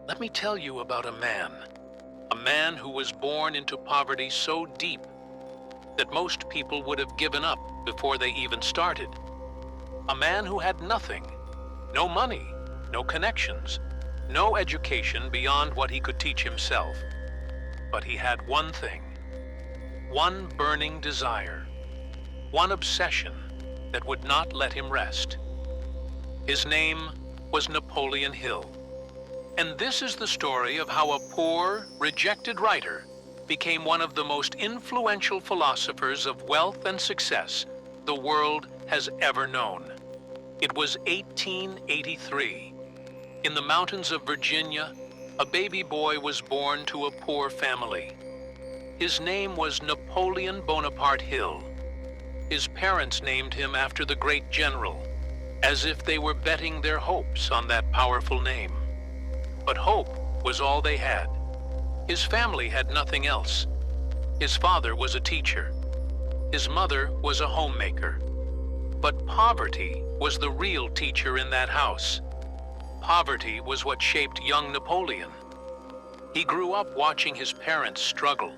Let me tell you about a man who was born into poverty so deep that most people would have given up before they even started. A man who had nothing, no money, no connections, no education beyond what he could teach himself. But he had one thing, one burning desire, one obsession that would not let him rest. His name was Napoleon Hill. And this is the story of how a poor, rejected writer became one of the most influential philosophers of wealth and success the world has ever known. It was 1883. In the mountains of Virginia, a baby boy was born to a poor family. His name was Napoleon Bonaparte Hill. His parents named him after the great general, as if they were betting their hopes on that powerful name. But hope was all they had. His family had nothing else. His father was a teacher. His mother was a homemaker. But poverty was the real teacher in that house. Poverty was what shaped young Napoleon. He grew up watching his parents struggle,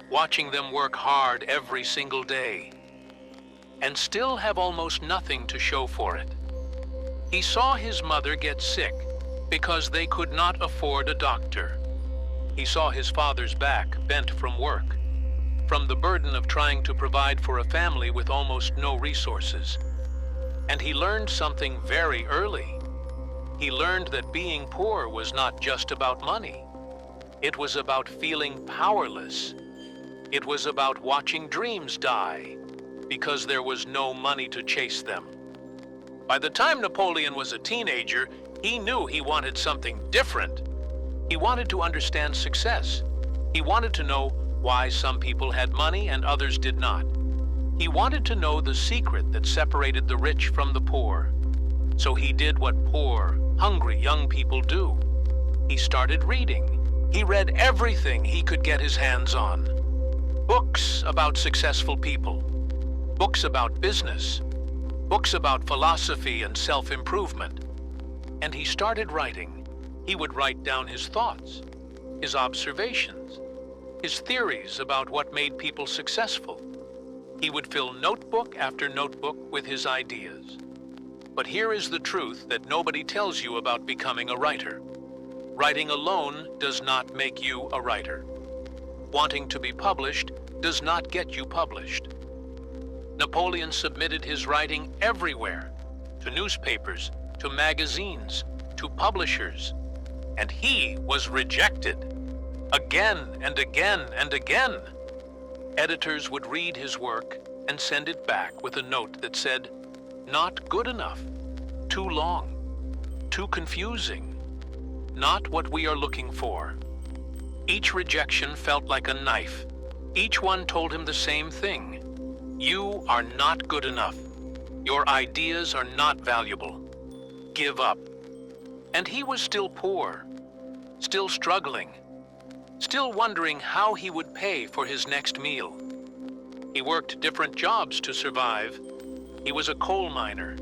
watching them work hard every single day, and still have almost nothing to show for it. He saw his mother get sick because they could not afford a doctor. He saw his father's back bent from work, from the burden of trying to provide for a family with almost no resources. And he learned something very early. He learned that being poor was not just about money. It was about feeling powerless. It was about watching dreams die because there was no money to chase them. By the time Napoleon was a teenager, he knew he wanted something different. He wanted to understand success. He wanted to know why some people had money and others did not. He wanted to know the secret that separated the rich from the poor. So he did what poor, hungry young people do. He started reading. He read everything he could get his hands on. Books about successful people, books about business, books about philosophy and self-improvement. And he started writing. He would write down his thoughts, his observations, his theories about what made people successful. He would fill notebook after notebook with his ideas. But here is the truth that nobody tells you about becoming a writer. Writing alone does not make you a writer. Wanting to be published does not get you published. Napoleon submitted his writing everywhere, to newspapers, to magazines, to publishers, and he was rejected. Again and again and again. Editors would read his work and send it back with a note that said, "Not good enough, too long, too confusing, not what we are looking for." Each rejection felt like a knife. Each one told him the same thing. You are not good enough. Your ideas are not valuable. Give up. And he was still poor, still struggling, still wondering how he would pay for his next meal. He worked different jobs to survive. He was a coal miner.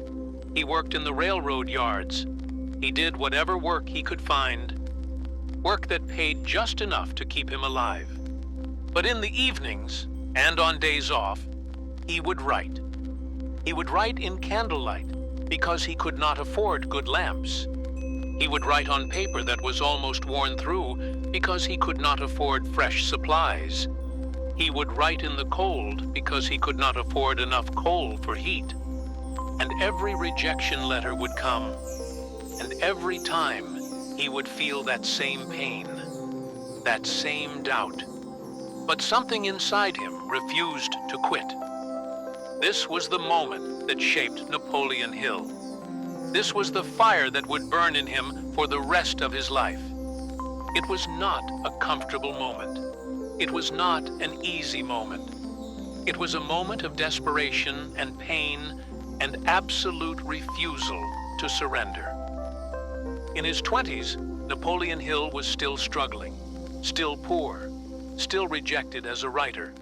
He worked in the railroad yards. He did whatever work he could find, work that paid just enough to keep him alive. But in the evenings, and on days off, he would write. He would write in candlelight because he could not afford good lamps. He would write on paper that was almost worn through because he could not afford fresh supplies. He would write in the cold because he could not afford enough coal for heat. And every rejection letter would come, and every time he would feel that same pain, that same doubt. But something inside him refused to quit. This was the moment that shaped Napoleon Hill. This was the fire that would burn in him for the rest of his life. It was not a comfortable moment. It was not an easy moment. It was a moment of desperation and pain and absolute refusal to surrender. In his 20s, Napoleon Hill was still struggling, still poor, still rejected as a writer.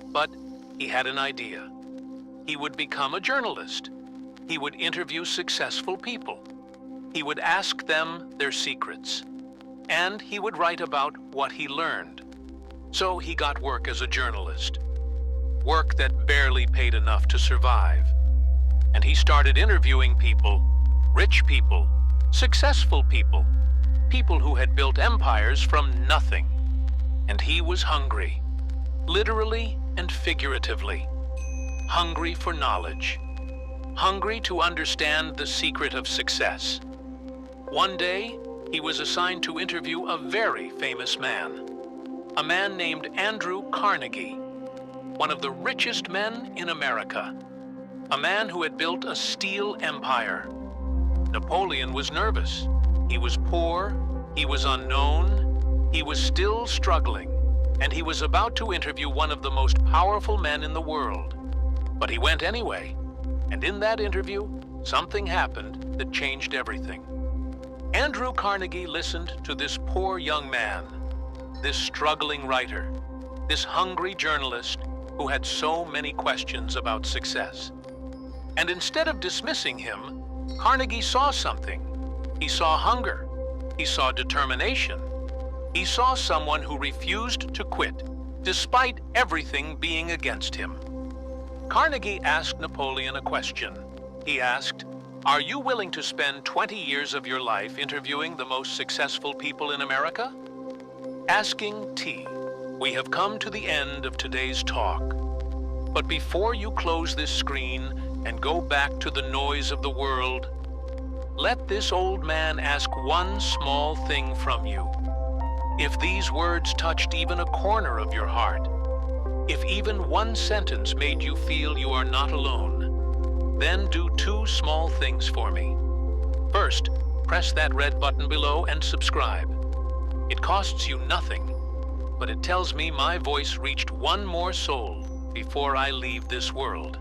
But he had an idea. He would become a journalist. He would interview successful people. He would ask them their secrets. and he would write about what he learned. So he got work as a journalist, work that barely paid enough to survive. And he started interviewing people, rich people, successful people, people who had built empires from nothing. And he was hungry, literally and figuratively, hungry for knowledge, hungry to understand the secret of success. One day, he was assigned to interview a very famous man, a man named Andrew Carnegie, one of the richest men in America, a man who had built a steel empire. Napoleon was nervous. He was poor, he was unknown, he was still struggling, and he was about to interview one of the most powerful men in the world. But he went anyway, and in that interview, something happened that changed everything. Andrew Carnegie listened to this poor young man, this struggling writer, this hungry journalist who had so many questions about success. And instead of dismissing him, Carnegie saw something. He saw hunger. He saw determination. He saw someone who refused to quit, despite everything being against him. Carnegie asked Napoleon a question. He asked, "Are you willing to spend 20 years of your life interviewing the most successful people in America?" Asking T. We have come to the end of today's talk. But before you close this screen and go back to the noise of the world, let this old man ask one small thing from you. If these words touched even a corner of your heart, if even one sentence made you feel you are not alone, then do two small things for me. First, press that red button below and subscribe. It costs you nothing, but it tells me my voice reached one more soul before I leave this world.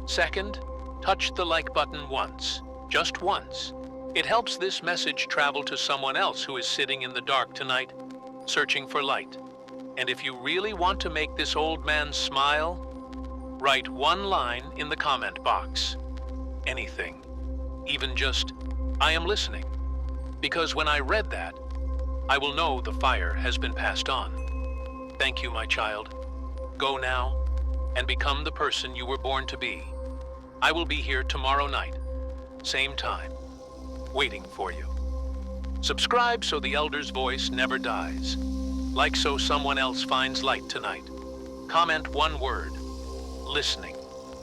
Second, touch the like button once, just once. It helps this message travel to someone else who is sitting in the dark tonight, searching for light. And if you really want to make this old man smile, write one line in the comment box. Anything. Even just, "I am listening." Because when I read that, I will know the fire has been passed on. Thank you, my child. Go now and become the person you were born to be. I will be here tomorrow night, same time, waiting for you. Subscribe so the elder's voice never dies. Like so someone else finds light tonight. Comment one word, listening.